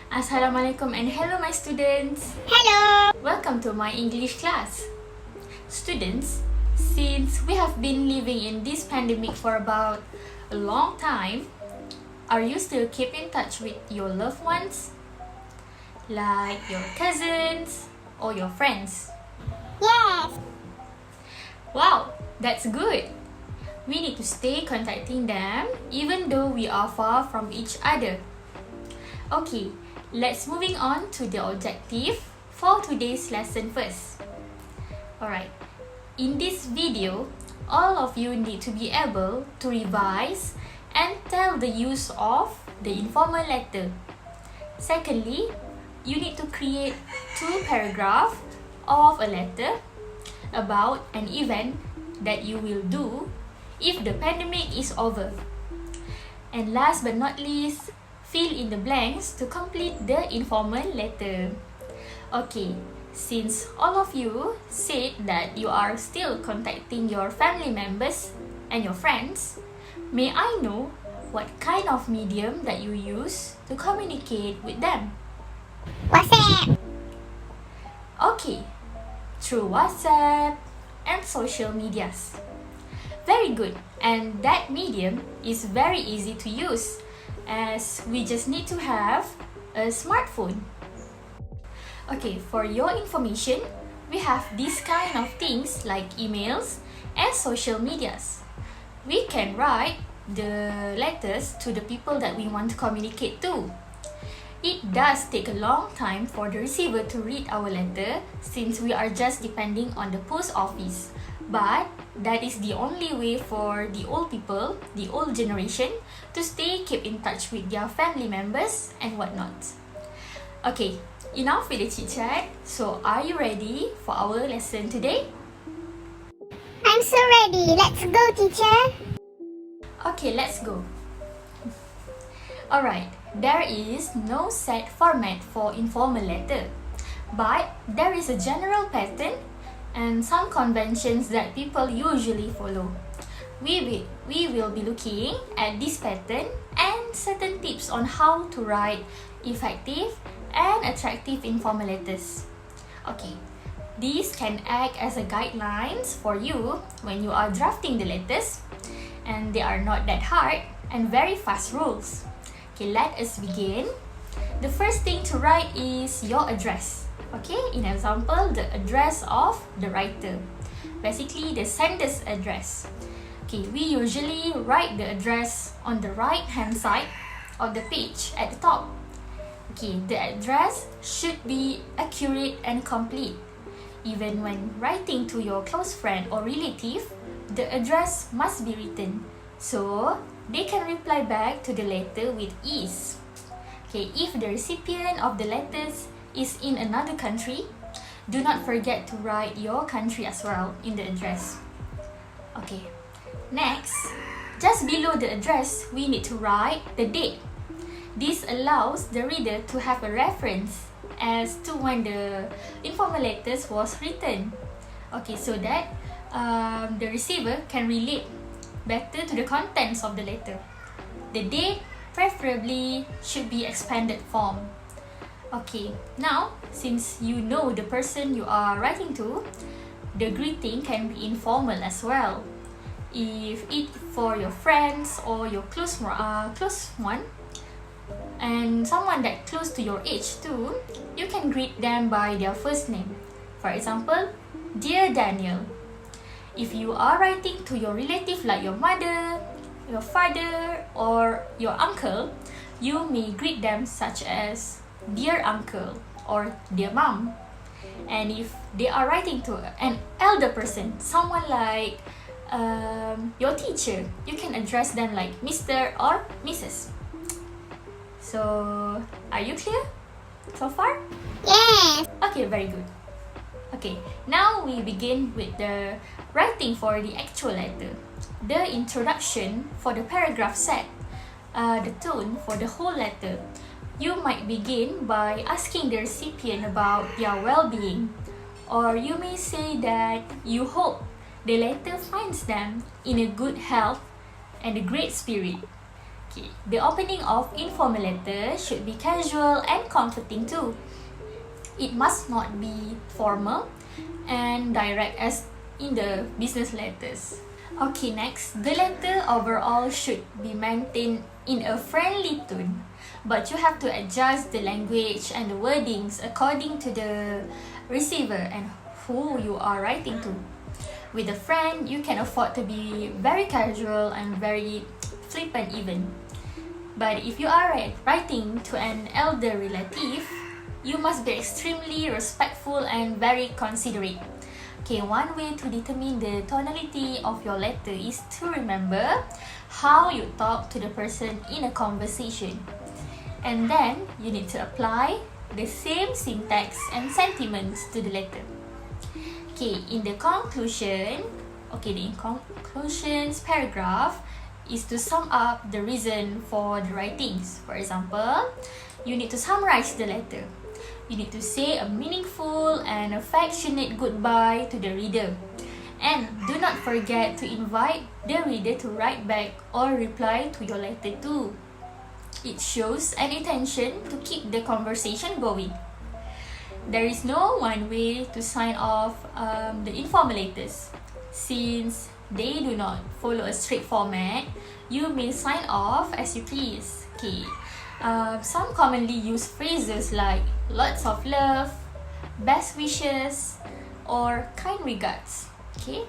Assalamualaikum and hello my students. Hello! Welcome to my English class. Students, since we have been living in this pandemic for about a long time, are you still keep in touch with your loved ones? Like your cousins or your friends? Yes! Wow, that's good. We need to stay contacting them even though we are far from each other. Okay, let's moving on to the objective for today's lesson first. Alright, in this video, all of you need to be able to revise and tell the use of the informal letter. Secondly, you need to create 2 paragraphs of a letter about an event that you will do if the pandemic is over. And last but not least, fill in the blanks to complete the informal letter. Okay, since all of you said that you are still contacting your family members and your friends, may I know what kind of medium that you use to communicate with them? WhatsApp! Okay, through WhatsApp and social medias. Very good, and that medium is very easy to use as we just need to have a smartphone. Okay, for your information, we have these kind of things like emails and social medias. We can write the letters to the people that we want to communicate to. It does take a long time for the receiver to read our letter since we are just depending on the post office. But that is the only way for the old people, the old generation, to keep in touch with their family members and whatnot. Okay, enough with the chit chat. So are you ready for our lesson today? I'm so ready. Let's go, teacher. Okay, let's go. Alright, there is no set format for informal letter, but there is a general pattern and some conventions that people usually follow. We will be looking at this pattern and certain tips on how to write effective and attractive informal letters. Okay, these can act as a guidelines for you when you are drafting the letters, and they are not that hard and very fast rules. Okay, let us begin. The first thing to write is your address. Okay, in example, the address of the writer. Basically, the sender's address. Okay, we usually write the address on the right hand side of the page at the top. Okay, the address should be accurate and complete. Even when writing to your close friend or relative, the address must be written so they can reply back to the letter with ease. Okay, if the recipient of the letters is in another country, do not forget to write your country as well in the address. Okay, next, just below the address, we need to write the date. This allows the reader to have a reference as to when the informal letters was written. Okay, so that the receiver can relate better to the contents of the letter. The date preferably should be expanded form. Okay, now since you know the person you are writing to, the greeting can be informal as well. If it for your friends or your close one, and someone that close to your age too, you can greet them by their first name. For example, Dear Daniel. If you are writing to your relative like your mother, your father, or your uncle, you may greet them such as Dear Uncle or Dear Mom. And if they are writing to an elder person, someone like your teacher, you can address them like Mr. or Mrs. So, are you clear so far? Yes! Okay, very good. Okay, now we begin with the writing for the actual letter. The introduction for the paragraph set the tone for the whole letter. You might begin by asking the recipient about their well-being, or you may say that you hope the letter finds them in a good health and a great spirit. Okay, the opening of informal letter should be casual and comforting too. It must not be formal and direct as in the business letters. Okay, next, the letter overall should be maintained in a friendly tone, but you have to adjust the language and the wordings according to the receiver and who you are writing to. With a friend, you can afford to be very casual and very flippant even. But if you are writing to an elder relative, you must be extremely respectful and very considerate. Okay, one way to determine the tonality of your letter is to remember how you talk to the person in a conversation. And then you need to apply the same syntax and sentiments to the letter. Okay, the conclusions paragraph is to sum up the reason for the writings. For example, you need to summarize the letter. You need to say a meaningful and affectionate goodbye to the reader. And do not forget to invite the reader to write back or reply to your letter too. It shows an intention to keep the conversation going. There is no one way to sign off the informal letters. Since they do not follow a strict format, you may sign off as you please. Okay. Some commonly used phrases like lots of love, best wishes, or kind regards. Okay,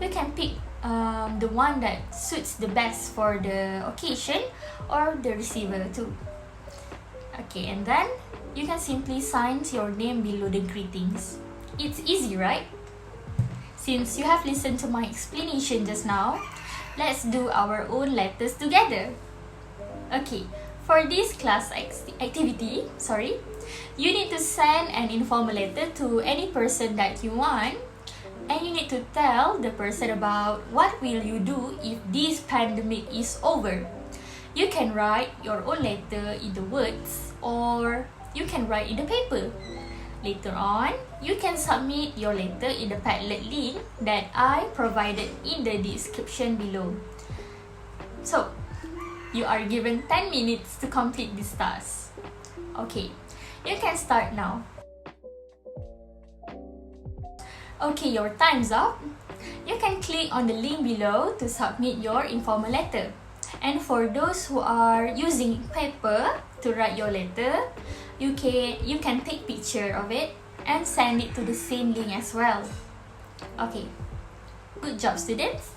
you can pick the one that suits the best for the occasion or the receiver too. Okay, and then you can simply sign your name below the greetings. It's easy, right? Since you have listened to my explanation just now, let's do our own letters together. Okay, for this class activity, you need to send an informal letter to any person that you want, and you need to tell the person about what will you do if this pandemic is over. You can write your own letter in the words, or you can write in the paper. Later on, you can submit your letter in the Padlet link that I provided in the description below. So, you are given 10 minutes to complete this task. Okay, you can start now. Okay, your time's up. You can click on the link below to submit your informal letter. And for those who are using paper to write your letter, you can take picture of it and send it to the same link as well. Okay, good job students.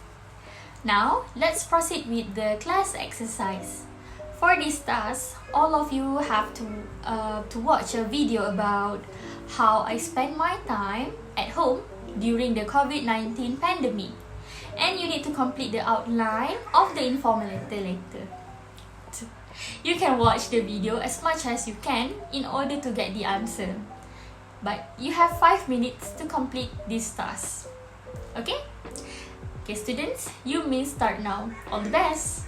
Now, let's proceed with the class exercise. For this task, all of you have to watch a video about how I spend my time at home during the COVID-19 pandemic. And you need to complete the outline of the informal letter later. You can watch the video as much as you can in order to get the answer. But you have 5 minutes to complete this task. Okay? Okay, students, you may start now. All the best!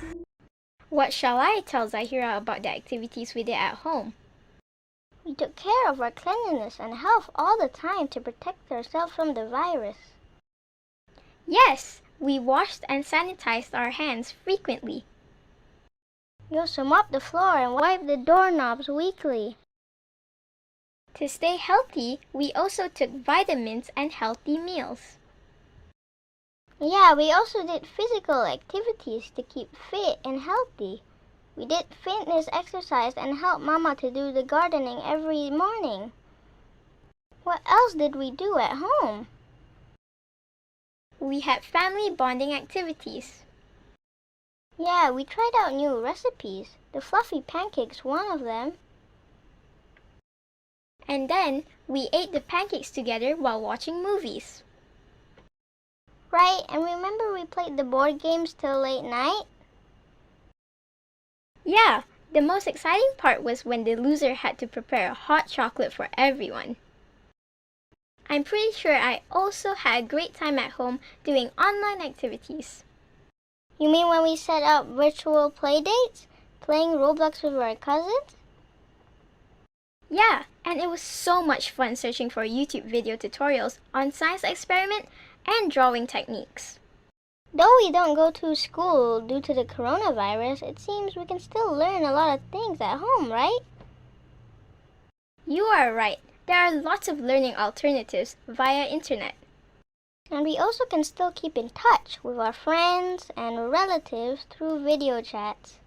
What shall I tell Zahira about the activities we did at home? We took care of our cleanliness and health all the time to protect ourselves from the virus. Yes, we washed and sanitized our hands frequently. We also mopped the floor and wiped the doorknobs weekly. To stay healthy, we also took vitamins and healthy meals. Yeah, we also did physical activities to keep fit and healthy. We did fitness exercise and helped Mama to do the gardening every morning. What else did we do at home? We had family bonding activities. Yeah, we tried out new recipes. The fluffy pancakes, one of them. And then, we ate the pancakes together while watching movies. Right, and remember we played the board games till late night? Yeah, the most exciting part was when the loser had to prepare a hot chocolate for everyone. I'm pretty sure I also had a great time at home doing online activities. You mean when we set up virtual play dates? Playing Roblox with our cousins? Yeah, and it was so much fun searching for YouTube video tutorials on science experiment and drawing techniques. Though we don't go to school due to the coronavirus, it seems we can still learn a lot of things at home, right? You are right. There are lots of learning alternatives via internet. And we also can still keep in touch with our friends and relatives through video chats.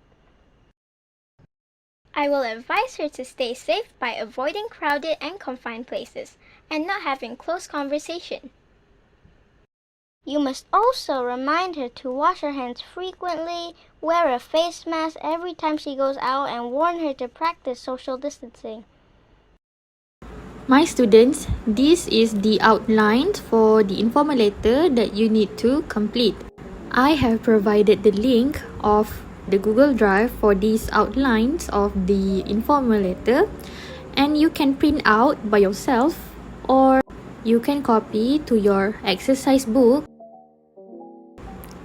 I will advise her to stay safe by avoiding crowded and confined places and not having close conversation. You must also remind her to wash her hands frequently, wear a face mask every time she goes out, and warn her to practice social distancing. My students, this is the outline for the informal letter that you need to complete. I have provided the link of the Google Drive for these outlines of the informal letter, and you can print out by yourself or you can copy to your exercise book.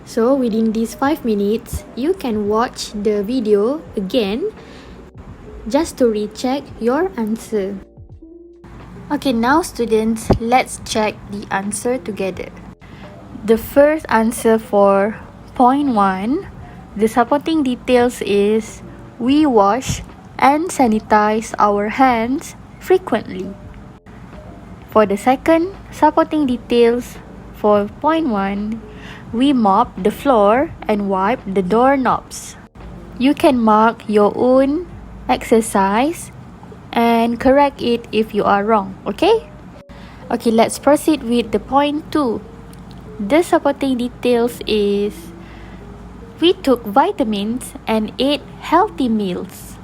So within these 5 minutes, you can watch the video again just to recheck your answer. Okay, now students, let's check the answer together. The first answer for point 1, the supporting details is we wash and sanitize our hands frequently. For the second supporting details for point 1, we mop the floor and wipe the doorknobs. You can mark your own exercise and correct it if you are wrong, okay? Okay, let's proceed with the point 2. The supporting details is we took vitamins and ate healthy meals.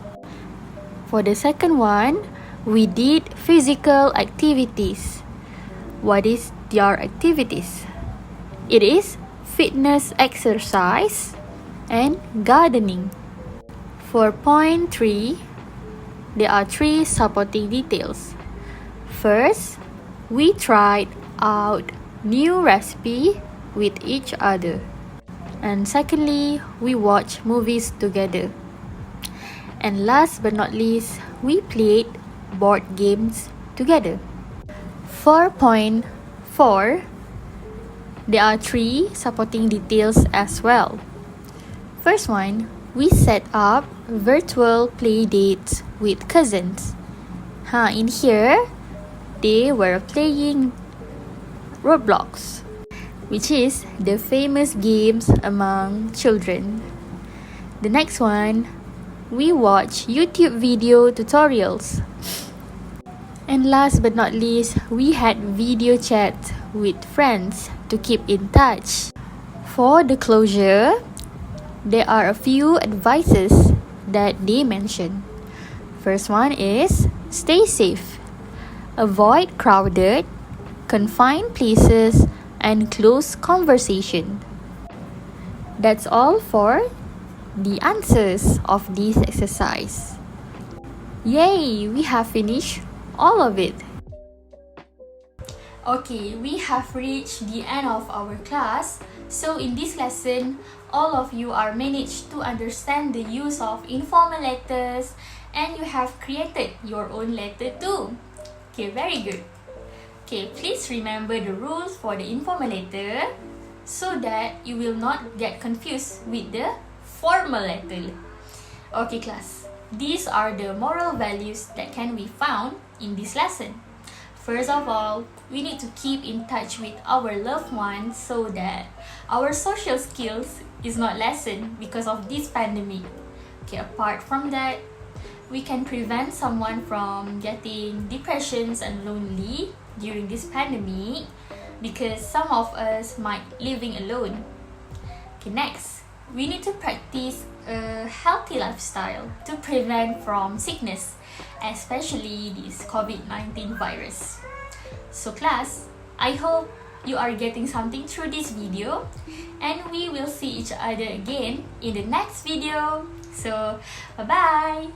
For the second one, we did physical activities. What is your activities? It is fitness exercise and gardening. For point 3, there are 3 supporting details. First, we tried out new recipe with each other. And secondly, we watched movies together. And last but not least, we played board games together. For point 4, there are 3 supporting details as well. First one, we set up virtual play dates with cousins. In here, they were playing Roblox, which is the famous games among children. The next one, we watch YouTube video tutorials. And last but not least, we had video chat with friends to keep in touch. For the closure, there are a few advices that they mention. First one is stay safe, avoid crowded, confined places, and close conversation. That's all for the answers of this exercise. Yay! We have finished all of it. Okay, we have reached the end of our class. So in this lesson, all of you are managed to understand the use of informal letters and you have created your own letter too. Okay, very good. Okay, please remember the rules for the informal letter so that you will not get confused with the formal letter. Okay class, these are the moral values that can be found in this lesson. First of all, we need to keep in touch with our loved ones so that our social skills is not lessened because of this pandemic. Okay, apart from that, we can prevent someone from getting depressions and lonely during this pandemic because some of us might living alone. Okay, next, we need to practice a healthy lifestyle to prevent from sickness, especially this COVID-19 virus. So class, I hope you are getting something through this video and we will see each other again in the next video. So, bye-bye!